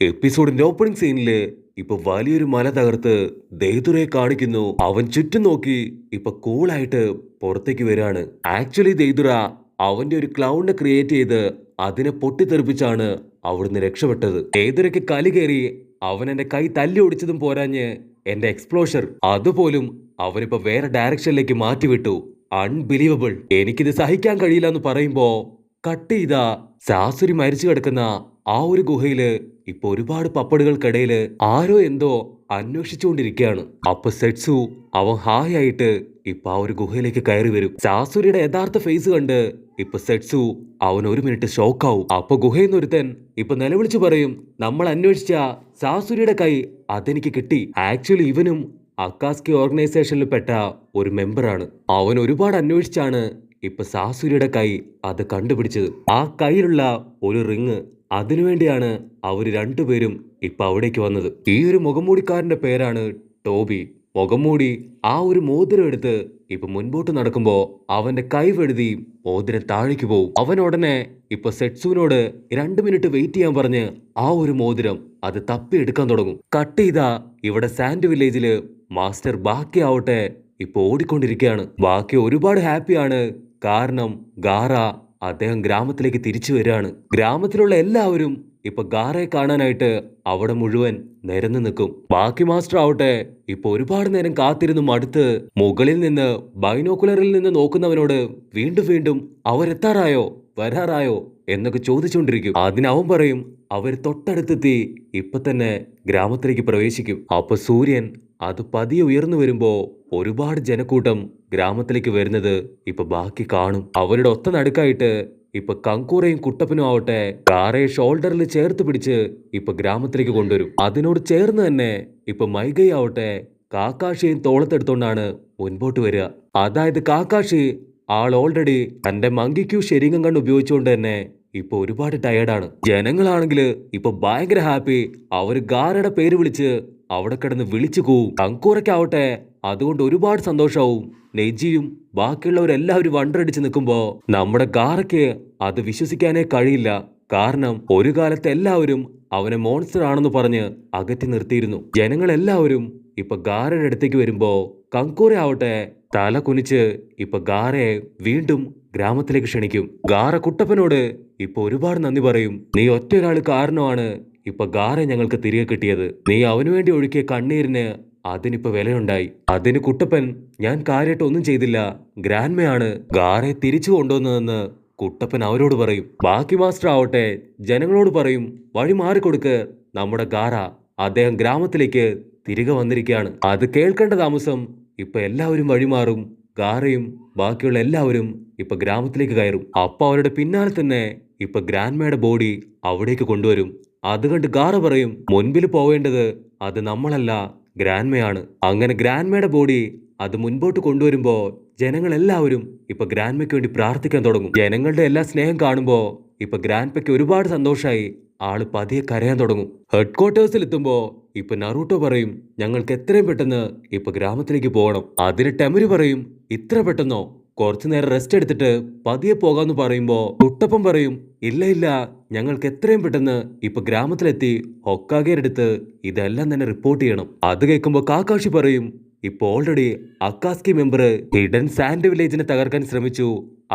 എപ്പിസോഡിന്റെ opening സീനില് ഇപ്പൊ വലിയൊരു മല തകർത്ത് ദൈതുറയെ കാണിക്കുന്നു. അവൻ ചുറ്റും നോക്കി ഇപ്പൊ കൂളായിട്ട് പുറത്തേക്ക് വരാണ്. ആക്ച്വലി ദൈതുറ അവന്റെ ഒരു ക്ലൗഡിനെ ക്രിയേറ്റ് ചെയ്ത് അതിനെ പൊട്ടിത്തെറിപ്പിച്ചാണ് അവിടുന്ന് രക്ഷപ്പെട്ടത്. ദൈതുറയ്ക്ക് കലി കയറി. അവൻ എന്റെ കൈ തല്ലി ഒടിച്ചതും പോരാഞ്ഞ് എന്റെ എക്സ്പ്ലോഷർ അതുപോലും അവനിപ്പോ വേറെ ഡയറക്ഷനിലേക്ക് മാറ്റിവിട്ടു. അൺബിലീവബിൾ. എനിക്കിത് സഹിക്കാൻ കഴിയില്ല എന്ന് പറയുമ്പോ കട്ട് ചെയ്ത സാസുരി മരിച്ചു കിടക്കുന്ന ആ ഒരു ഗുഹയില് ഇപ്പൊ ഒരുപാട് പപ്പടുകൾക്കിടയില് ആരോ എന്തോ അന്വേഷിച്ചുകൊണ്ടിരിക്കുകയാണ്. അപ്പൊ സെറ്റ്സു അവൻ ഹായ് ആയിട്ട് ഇപ്പൊ ആ ഒരു ഗുഹയിലേക്ക് കയറി വരും. സാസുരിയുടെ യഥാർത്ഥ ഫേസ് കണ്ട് ഇപ്പൊ സെറ്റ്സു അവൻ ഒരു മിനിറ്റ് ഷോക്കാവും. അപ്പൊ ഗുഹയിൽ ഒരുത്തൻ ഇപ്പൊ നിലവിളിച്ചു പറയും, നമ്മൾ അന്വേഷിച്ച സാസുരിയുടെ കൈ അതെനിക്ക് കിട്ടി. ആക്ച്വലി ഇവനും അക്കാസ്കി ഓർഗനൈസേഷനിൽ പെട്ട ഒരു മെമ്പറാണ്. അവൻ ഒരുപാട് അന്വേഷിച്ചാണ് ഇപ്പൊ സാസുരിയുടെ കൈ അത് കണ്ടുപിടിച്ചത്. ആ കയ്യിലുള്ള ഒരു റിങ്, അതിനുവേണ്ടിയാണ് അവര് രണ്ടുപേരും ഇപ്പൊ അവിടേക്ക് വന്നത്. ഈ ഒരു മുഖംമൂടിക്കാരന്റെ പേരാണ് ടോബി. മുഖംമൂടി ആ ഒരു മോതിരം എടുത്ത് ഇപ്പൊ മുൻപോട്ട് നടക്കുമ്പോ അവന്റെ കൈ വെഴുതി മോതിരം താഴേക്ക് പോവും. അവൻ ഉടനെ ഇപ്പൊ സെറ്റ്സുവിനോട് 2 മിനിറ്റ് വെയിറ്റ് ചെയ്യാൻ പറഞ്ഞ് ആ ഒരു മോതിരം അത് തപ്പി എടുക്കാൻ തുടങ്ങും. കട്ട് ചെയ്താ ഇവിടെ സാൻഡ് വില്ലേജില് മാസ്റ്റർ ബാക്കി ആവട്ടെ ഇപ്പൊ ഓടിക്കൊണ്ടിരിക്കുകയാണ്. ബാക്കി ഒരുപാട് ഹാപ്പിയാണ്. കാരണം ഗാറ അദ്ദേഹം ഗ്രാമത്തിലേക്ക് തിരിച്ചു വരികയാണ്. ഗ്രാമത്തിലുള്ള എല്ലാവരും ഇപ്പൊ ഗാറയെ കാണാനായിട്ട് അവിടെ മുഴുവൻ നിരന്നു നിൽക്കും. ബാക്കി മാസ്റ്റർ ആവട്ടെ ഇപ്പൊ ഒരുപാട് നേരം കാത്തിരുന്നു മടുത്ത് മുകളിൽ നിന്ന് ബൈനോക്കുലറിൽ നിന്ന് നോക്കുന്നവനോട് വീണ്ടും വീണ്ടും അവരെത്താറായോ വരാറായോ എന്നൊക്കെ ചോദിച്ചുകൊണ്ടിരിക്കും. അതിനവൻ പറയും അവർ തൊട്ടടുത്തെത്തി ഇപ്പൊ തന്നെ ഗ്രാമത്തിലേക്ക് പ്രവേശിക്കും. അപ്പൊ സൂര്യൻ അത് പതിയെ ഉയർന്നു വരുമ്പോ ഒരുപാട് ജനക്കൂട്ടം ഗ്രാമത്തിലേക്ക് വരുന്നത് ഇപ്പൊ ബാക്കി കാണും. അവരുടെ ഒത്ത നടുക്കായിട്ട് ഇപ്പൊ കങ്കൂറയും കുട്ടപ്പനും ആവട്ടെ ഗാറയെ ഷോൾഡറിൽ ചേർത്ത് പിടിച്ച് ഇപ്പൊ ഗ്രാമത്തിലേക്ക് കൊണ്ടുവരും. അതിനോട് ചേർന്ന് തന്നെ ഇപ്പൊ മൈഗൈ ആവട്ടെ കാക്കാഷിയും തോളത്തെടുത്തോണ്ടാണ് മുൻപോട്ട് വരിക. അതായത് കാക്കാഷി ആൾ ഓൾറെഡി തന്റെ മങ്കിക്യൂ ശരീരം കണ്ട് ഉപയോഗിച്ചുകൊണ്ട് തന്നെ ഇപ്പൊ ഒരുപാട് ടയേർഡാണ്. ജനങ്ങളാണെങ്കിൽ ഇപ്പൊ ഭയങ്കര ഹാപ്പി. അവര് ഗാറയുടെ പേര് വിളിച്ച് അവിടെ കിടന്ന് വിളിച്ചു പോവും. കങ്കൂറയ്ക്കാവട്ടെ അതുകൊണ്ട് ഒരുപാട് സന്തോഷാവും. നെജിയും ബാക്കിയുള്ളവരെല്ലാവരും വണ്ടടിച്ച് നിൽക്കുമ്പോ നമ്മുടെ ഗാറയ്ക്ക് അത് വിശ്വസിക്കാനേ കഴിയില്ല. കാരണം ഒരു കാലത്ത് എല്ലാവരും അവനെ മോൺസ്റ്റർ ആണെന്ന് പറഞ്ഞ് അകറ്റി നിർത്തിയിരുന്നു. ജനങ്ങളെല്ലാവരും ഇപ്പൊ ഗാറയുടെ അടുത്തേക്ക് വരുമ്പോ കങ്കൂറ ആവട്ടെ തല കുനിച്ച് ഇപ്പൊ ഗാറയെ വീണ്ടും ഗ്രാമത്തിലേക്ക് ക്ഷണിക്കും. ഗാറ കുട്ടപ്പനോട് ഇപ്പൊ ഒരുപാട് നന്ദി പറയും. നീ ഒറ്റൊരാൾ കാരണമാണ് ഇപ്പൊ ഗാറയെ ഞങ്ങൾക്ക് തിരികെ കിട്ടിയത്. നീ അവനു വേണ്ടി ഒഴുക്കിയ കണ്ണീരിന് അതിനിപ്പോ വിലയുണ്ടായി. അതിന് കുട്ടപ്പൻ ഞാൻ കാര്യമായിട്ട് ഒന്നും ചെയ്തില്ല, ഗ്രാൻഡ്മയാണ് ഗാറയെ തിരിച്ചു കൊണ്ടുവന്നതെന്ന് കുട്ടപ്പൻ അവരോട് പറയും. ബാക്കി മാസ്റ്റർ ആവട്ടെ ജനങ്ങളോട് പറയും, വഴി മാറിക്കൊടുക്ക്, നമ്മുടെ ഗാറ അദ്ദേഹം ഗ്രാമത്തിലേക്ക് തിരികെ വന്നിരിക്കുകയാണ്. അത് കേൾക്കേണ്ട താമസം ഇപ്പൊ എല്ലാവരും വഴിമാറും. ഗാറയും ബാക്കിയുള്ള എല്ലാവരും ഇപ്പൊ ഗ്രാമത്തിലേക്ക് കയറും. അപ്പൊ അവരുടെ പിന്നാലെ തന്നെ ഇപ്പൊ ഗ്രാൻഡ്മയുടെ ബോഡി അവിടേക്ക് കൊണ്ടുവരും. അത് കണ്ട് ഗാറ പറയും, മുൻപിൽ പോവേണ്ടത് അത് നമ്മളല്ല ഗ്രാൻഡ്മയാണ്. അങ്ങനെ ഗ്രാൻഡ്മയുടെ ബോഡി അത് മുൻപോട്ട് കൊണ്ടുവരുമ്പോ ജനങ്ങളെല്ലാവരും ഇപ്പൊ ഗ്രാൻഡ്മയ്ക്ക് വേണ്ടി പ്രാർത്ഥിക്കാൻ തുടങ്ങും. ജനങ്ങളുടെ എല്ലാ സ്നേഹം കാണുമ്പോ ഇപ്പൊ ഗ്രാൻഡ്മയ്ക്ക് ഒരുപാട് സന്തോഷമായി. ആള് പതിയെ കരയാൻ തുടങ്ങും. ഹെഡ് ക്വാർട്ടേഴ്സിൽ എത്തുമ്പോ ഇപ്പൊ നറൂട്ടോ പറയും, ഞങ്ങൾക്ക് എത്രയും പെട്ടെന്ന് ഇപ്പൊ ഗ്രാമത്തിലേക്ക് പോകണം. അതിന് ടെമരി പറയും, ഇത്ര പെട്ടെന്നോ, കുറച്ചു നേരം റെസ്റ്റ് എടുത്തിട്ട് പതിയെ പോകാന്ന് പറയുമ്പോ കുട്ടപ്പൻ പറയും, ഇല്ല ഇല്ല, ഞങ്ങൾക്ക് എത്രയും പെട്ടെന്ന് ഇപ്പൊ ഗ്രാമത്തിലെത്തി ഹൊക്കാഗയുടെ അടുത്ത് ഇതെല്ലാം തന്നെ റിപ്പോർട്ട് ചെയ്യണം. അത് കേൾക്കുമ്പോ കാക്കാഷി പറയും, ഇപ്പൊ ഓൾറെഡി അക്കാസ്കി മെമ്പർ ഹിഡൻ സാൻഡ് വില്ലേജിനെ തകർക്കാൻ ശ്രമിച്ചു.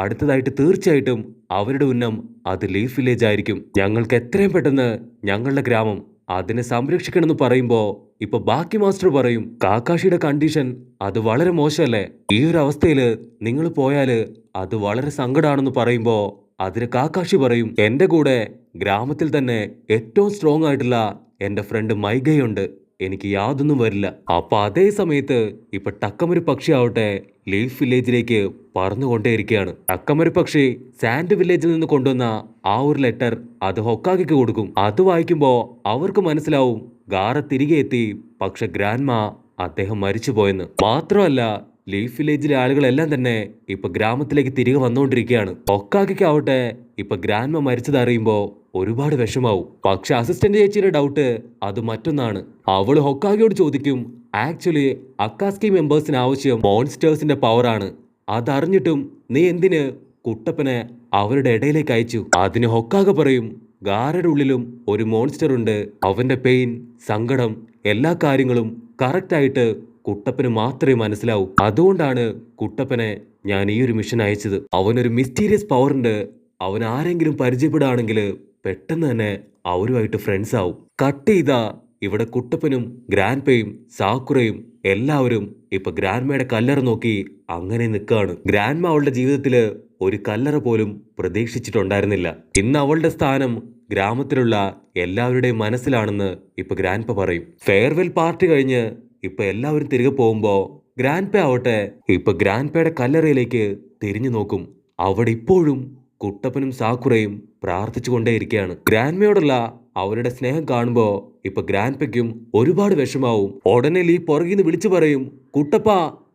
അടുത്തതായിട്ട് തീർച്ചയായിട്ടും അവരുടെ ഉന്നം അത് ലീഫ് വില്ലേജ് ആയിരിക്കും. ഞങ്ങൾക്ക് എത്രയും പെട്ടെന്ന് ഞങ്ങളുടെ ഗ്രാമം അതിനെ സംരക്ഷിക്കണമെന്ന് പറയുമ്പോ ഇപ്പൊ ബാക്കി മാസ്റ്റർ പറയും, കാക്കാഷിയുടെ കണ്ടീഷൻ അത് വളരെ മോശമല്ലേ, ഈ ഒരു അവസ്ഥയില് നിങ്ങൾ പോയാല് അത് വളരെ സങ്കടമാണെന്ന് പറയുമ്പോ അതിന് കാക്കാഷി പറയും, എന്റെ കൂടെ ഗ്രാമത്തിൽ തന്നെ ഏറ്റവും സ്ട്രോങ് ആയിട്ടുള്ള എന്റെ ഫ്രണ്ട് മൈഗയുണ്ട്, എനിക്ക് യാതൊന്നും വരില്ല. അപ്പൊ അതേ സമയത്ത് ഇപ്പൊ ടക്കമൊരു പക്ഷി ആവട്ടെ ലീഫ് വില്ലേജിലേക്ക് പറന്നുകൊണ്ടേയിരിക്കുകയാണ്. ടക്കമൊരു പക്ഷി സാൻഡ് വില്ലേജിൽ നിന്ന് കൊണ്ടുവന്ന ആ ഒരു ലെറ്റർ അത് ഹൊക്കാഗയ്ക്ക് കൊടുക്കും. അത് വായിക്കുമ്പോ അവർക്ക് മനസ്സിലാവും ഗാറ തിരികെ എത്തി, പക്ഷെ ഗ്രാൻഡ്മ അദ്ദേഹം മരിച്ചു പോയെന്ന്. മാത്രമല്ല ലീഫ് വില്ലേജിലെ ആളുകളെല്ലാം തന്നെ ഇപ്പൊ ഗ്രാമത്തിലേക്ക് തിരികെ വന്നുകൊണ്ടിരിക്കുകയാണ്. ഹൊക്കാഗയ്ക്കാവട്ടെ ഇപ്പൊ ഗ്രാൻഡ്മ മരിച്ചത് അറിയുമ്പോ ഒരുപാട് വിഷമാവും. പക്ഷെ അസിസ്റ്റന്റ് ചേച്ചിയുടെ ഡൗട്ട് അത് മറ്റൊന്നാണ്. അവള് ഹൊക്കാഗയോട് ചോദിക്കും, ആക്ച്വലി അക്കാസ്കി മെമ്പേഴ്സിന് ആവശ്യം മോൺസ്റ്റേഴ്സിന്റെ പവറാണ്, അതറിഞ്ഞിട്ടും നീ എന്തിന് കുട്ടപ്പനെ അവരുടെ ഇടയിലേക്ക് അയച്ചു? അതിന് ഹൊക്കാഗ പറയും, ഗാരയുടെ ഉള്ളിലും ഒരു മോൺസ്റ്റർ ഉണ്ട്. അവന്റെ പെയിൻ, സങ്കടം, എല്ലാ കാര്യങ്ങളും കറക്റ്റായിട്ട് കുട്ടപ്പന് മാത്രമേ മനസ്സിലാവൂ. അതുകൊണ്ടാണ് കുട്ടപ്പനെ ഞാൻ ഈ ഒരു മിഷൻ അയച്ചത്. അവനൊരു മിസ്റ്റീരിയസ് പവർ ഉണ്ട്. അവൻ ആരെങ്കിലും പരിചയപ്പെടുകയാണെങ്കിൽ പെട്ടെന്ന് തന്നെ അവരുമായിട്ട് ഫ്രണ്ട്സ് ആവും. കട്ട് ചെയ്താ ഇവിടെ കുട്ടപ്പനും ഗ്രാൻഡ്പയും സാക്കുറയും എല്ലാവരും ഇപ്പൊ ഗ്രാൻഡ്മയുടെ കല്ലറ നോക്കി അങ്ങനെ നിൽക്കുകയാണ്. ഗ്രാൻഡ്മ അവളുടെ ജീവിതത്തില് ഒരു കല്ലറ പോലും പ്രതീക്ഷിച്ചിട്ടുണ്ടായിരുന്നില്ല. ഇന്ന് അവളുടെ സ്ഥാനം ഗ്രാമത്തിലുള്ള എല്ലാവരുടെയും മനസ്സിലാണെന്ന് ഇപ്പൊ ഗ്രാൻഡ്പ പറയും. ഫെയർവെൽ പാർട്ടി കഴിഞ്ഞ് ഇപ്പൊ എല്ലാവരും തിരികെ പോകുമ്പോ ഗ്രാൻഡ്പ ആവട്ടെ ഇപ്പൊ ഗ്രാൻഡ്പയുടെ കല്ലറയിലേക്ക് തിരിഞ്ഞു നോക്കും. അവിടെ ഇപ്പോഴും കുട്ടപ്പനും സാക്കുറയും പ്രാർത്ഥിച്ചുകൊണ്ടേയിരിക്കുകയാണ്. ഗ്രാൻഡ്മയോടുള്ള അവരുടെ സ്നേഹം കാണുമ്പോ ഇപ്പൊ ഗ്രാൻഡ്പയ്ക്കും ഒരുപാട് വിഷമാവും. ഉടനെ ലീ പുറകിന്ന് വിളിച്ചു പറയും, കുട്ടപ്പ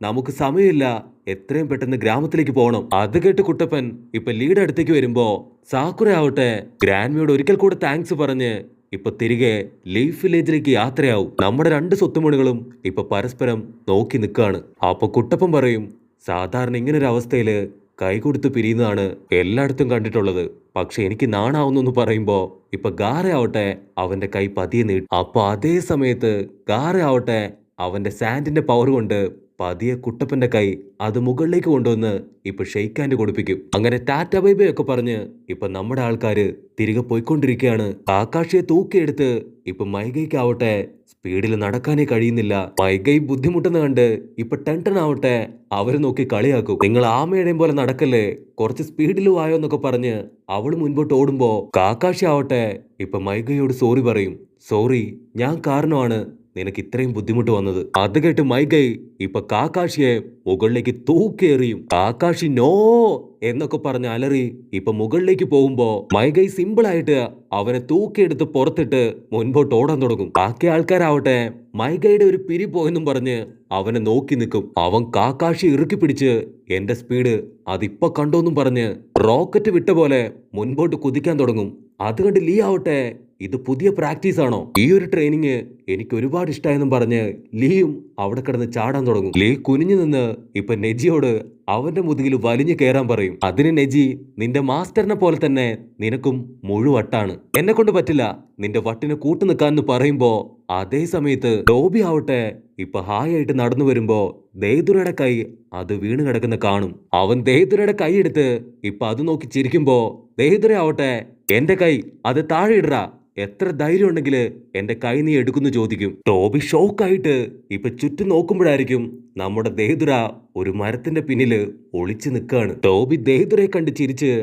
നമുക്ക് സമയമില്ല, എത്രയും പെട്ടെന്ന് ഗ്രാമത്തിലേക്ക് പോകണം. അത് കേട്ട് കുട്ടപ്പൻ ഇപ്പൊ ലീയുടെ അടുത്തേക്ക് വരുമ്പോ സാക്കുറ ആവട്ടെ ഗ്രാൻഡ്മയോട് ഒരിക്കൽ കൂടെ താങ്ക്സ് പറഞ്ഞ് ഇപ്പൊ തിരികെ ലീഫ് വില്ലേജിലേക്ക് യാത്രയാവും. നമ്മുടെ രണ്ട് സ്വത്തുമണികളും ഇപ്പൊ പരസ്പരം നോക്കി നിൽക്കുകയാണ്. അപ്പൊ കുട്ടപ്പൻ പറയും, സാധാരണ ഇങ്ങനൊരു അവസ്ഥയില് കൈ കൊടുത്ത് പിരിയുന്നതാണ് എല്ലായിടത്തും കണ്ടിട്ടുള്ളത്. പക്ഷെ എനിക്ക് നാണാവുന്നു പറയുമ്പോ ഇപ്പൊ ഗാര ആവട്ടെ അവന്റെ കൈ പതിയെ നീട്ടും. അപ്പൊ അതേ സമയത്ത് ഗാര ആവട്ടെ അവന്റെ സാൻഡിന്റെ പവർ കൊണ്ട് പതിയെ കുട്ടപ്പന്റെ കൈ അത് മുകളിലേക്ക് കൊണ്ടുവന്ന് ഇപ്പൊ ഷെയ്ക്ക് ഹാൻഡ് കൊടുപ്പിക്കും. അങ്ങനെ ടാറ്റ ബൈ ബൈ ഒക്കെ പറഞ്ഞ് ഇപ്പൊ നമ്മുടെ ആൾക്കാര് തിരികെ പോയിക്കൊണ്ടിരിക്കുകയാണ്. ആകാശിയെ തൂക്കിയെടുത്ത് ഇപ്പൊ മൈഗയ്ക്കാവട്ടെ സ്പീഡിൽ നടക്കാനേ കഴിയുന്നില്ല. മൈഗൈ ബുദ്ധിമുട്ടെന്ന് കണ്ട് ഇപ്പൊ ടെൻഷൻ ആവട്ടെ അവര് നോക്കി കളിയാക്കും. നിങ്ങൾ ആമയുടെയും പോലെ നടക്കല്ലേ, കുറച്ച് സ്പീഡിൽ വായോ എന്നൊക്കെ പറഞ്ഞ് അവള് മുൻപോട്ട് ഓടുമ്പോ കാക്കാശി ആവട്ടെ ഇപ്പൊ മൈഗയോട് സോറി പറയും. സോറി, ഞാൻ കാരണമാണ് നിനക്ക് ഇത്രയും ബുദ്ധിമുട്ട് വന്നത്. അത് കേട്ട് മൈഗൈ ഇപ്പൊ കാക്കാഷിയെ മുകളിലേക്ക് തൂക്കേറിയും. കാക്കാഷി നോ എന്നൊക്കെ പറഞ്ഞ് അലറി ഇപ്പൊ മുകളിലേക്ക് പോകുമ്പോ മൈഗൈ സിമ്പിൾ ആയിട്ട് അവനെ തൂക്കിയെടുത്ത് പുറത്തിട്ട് മുൻപോട്ട് ഓടാൻ തുടങ്ങും. ബാക്കി ആൾക്കാരാവട്ടെ മൈഗൈയുടെ ഒരു പിരി പോയെന്നും പറഞ്ഞ് അവനെ നോക്കി നിൽക്കും. അവൻ കാക്കാഷി ഇറുക്കി പിടിച്ച് എന്റെ സ്പീഡ് അതിപ്പോ കണ്ടോന്നും പറഞ്ഞ് റോക്കറ്റ് വിട്ട പോലെ മുൻപോട്ട് കുതിക്കാൻ തുടങ്ങും. അത് കണ്ട് ലീ ആവട്ടെ ഇത് പുതിയ പ്രാക്ടീസ് ആണോ, ഈ ഒരു ട്രെയിനിങ് എനിക്ക് ഒരുപാട് ഇഷ്ടമായെന്നും പറഞ്ഞ് ലീയും അവിടെ കിടന്ന് ചാടാൻ തുടങ്ങും. ലീ കുനിഞ്ഞു നിന്ന് ഇപ്പൊ നെജിയോട് അവന്റെ മുതുകിൽ വലിഞ്ഞു കയറാൻ പറയും. അതിന് നെജി, നിന്റെ മാസ്റ്ററിനെ പോലെ തന്നെ നിനക്കും മുഴുവട്ടാണ്, എന്നെ കൊണ്ട് പറ്റില്ല, നിന്റെ വട്ടിന് കൂട്ടു നിൽക്കാന്ന് പറയുമ്പോ അതേ സമയത്ത് ഡോബി ആവട്ടെ ഇപ്പൊ ഹായ് ആയിട്ട് നടന്നു വരുമ്പോ ദേദുരയുടെ കൈ അത് വീണ് കിടക്കുന്ന കാണും. അവൻ ദേദുരയുടെ കൈ എടുത്ത് ഇപ്പൊ അത് നോക്കി ചിരിക്കുമ്പോ ദേദുര ആവട്ടെ എന്റെ കൈ അത് താഴെ ഇടറാ, എത്ര ധൈര്യം ഉണ്ടെങ്കിൽ എന്റെ കൈ നീ എടുക്കുന്നു ചോദിക്കും. ടോബി ഷോക്കായിട്ട് ഇപ്പൊ ചുറ്റും നോക്കുമ്പോഴായിരിക്കും നമ്മുടെ ദേദുര ഒരു മരത്തിന്റെ പിന്നില് ഒളിച്ചു നിൽക്കുകയാണ്. ടോബി ദേദുരയെ കണ്ട് ചിരിച്ച്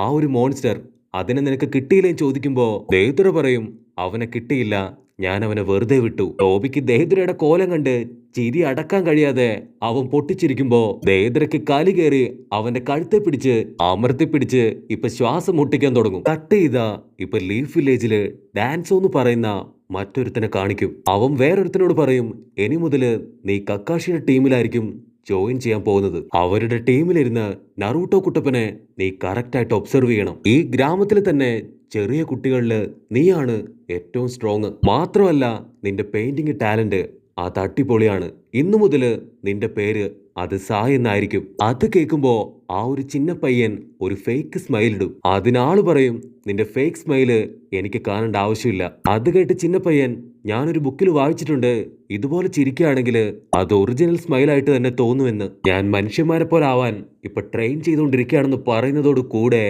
ആ ഒരു മോൺസ്റ്റർ അതിനെ നിനക്ക് കിട്ടിയില്ലേ ചോദിക്കുമ്പോ ദേദുര പറയും, അവനെ കിട്ടിയില്ല, ഞാൻ അവനെ വെറുതെ വിട്ടു. ടോബിക്ക് ദേദുരയുടെ കോലം കണ്ട് ചിരി അടക്കാൻ കഴിയാതെ അവൻ പൊട്ടിച്ചിരിക്കുമ്പോ ദേദുരയ്ക്ക് കലി കയറി അവന്റെ കഴുത്തെ പിടിച്ച് അമർത്തി പിടിച്ച് ഇപ്പൊ ശ്വാസം മുട്ടിക്കാൻ തുടങ്ങും. കട്ട് ചെയ്താ ഇപ്പൊ ലീഫ് വില്ലേജില് ഡാൻസോ എന്ന് പറയുന്ന മറ്റൊരുത്തനെ കാണിക്കും. അവൻ വേറൊരുത്തനോട് പറയും, ഇനി മുതല് നീ കക്കാഷിയുടെ ടീമിലായിരിക്കും ജോയിൻ ചെയ്യാൻ പോകുന്നത്. അവരുടെ ടീമിലിരുന്ന് നറൂട്ടോ കുട്ടപ്പനെ നീ കറക്റ്റായിട്ട് ഒബ്സർവ് ചെയ്യണം. ഈ ഗ്രാമത്തിൽ തന്നെ ചെറിയ കുട്ടികളില് നീയാണ് ഏറ്റവും സ്ട്രോങ്. മാത്രമല്ല നിന്റെ പെയിന്റിംഗ് ടാലന്റ് അത് അടിപൊളിയാണ്. ഇന്നു മുതല് നിന്റെ പേര് അത് സായ് എന്നായിരിക്കും. അത് കേൾക്കുമ്പോ ആ ഒരു ചിന്ന പയ്യൻ ഒരു ഫേക്ക് സ്മൈൽ ഇടും. അതിനാള് പറയും, നിന്റെ ഫേക്ക് സ്മൈല് എനിക്ക് കാണേണ്ട ആവശ്യമില്ല. അത് കേട്ട് ചിന്ന പയ്യൻ, ഞാനൊരു ബുക്കിൽ വായിച്ചിട്ടുണ്ട്, ഇതുപോലെ ചിരിക്കുകയാണെങ്കിൽ അത് ഒറിജിനൽ സ്മൈലായിട്ട് തന്നെ തോന്നുമെന്ന്. ഞാൻ മനുഷ്യന്മാരെ പോലെ ആവാൻ ഇപ്പൊ ട്രെയിൻ ചെയ്തുകൊണ്ടിരിക്കുകയാണെന്ന് പറയുന്നതോട് കൂടെ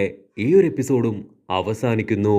ഈ ഒരു എപ്പിസോഡും അവസാനിക്കുന്നു.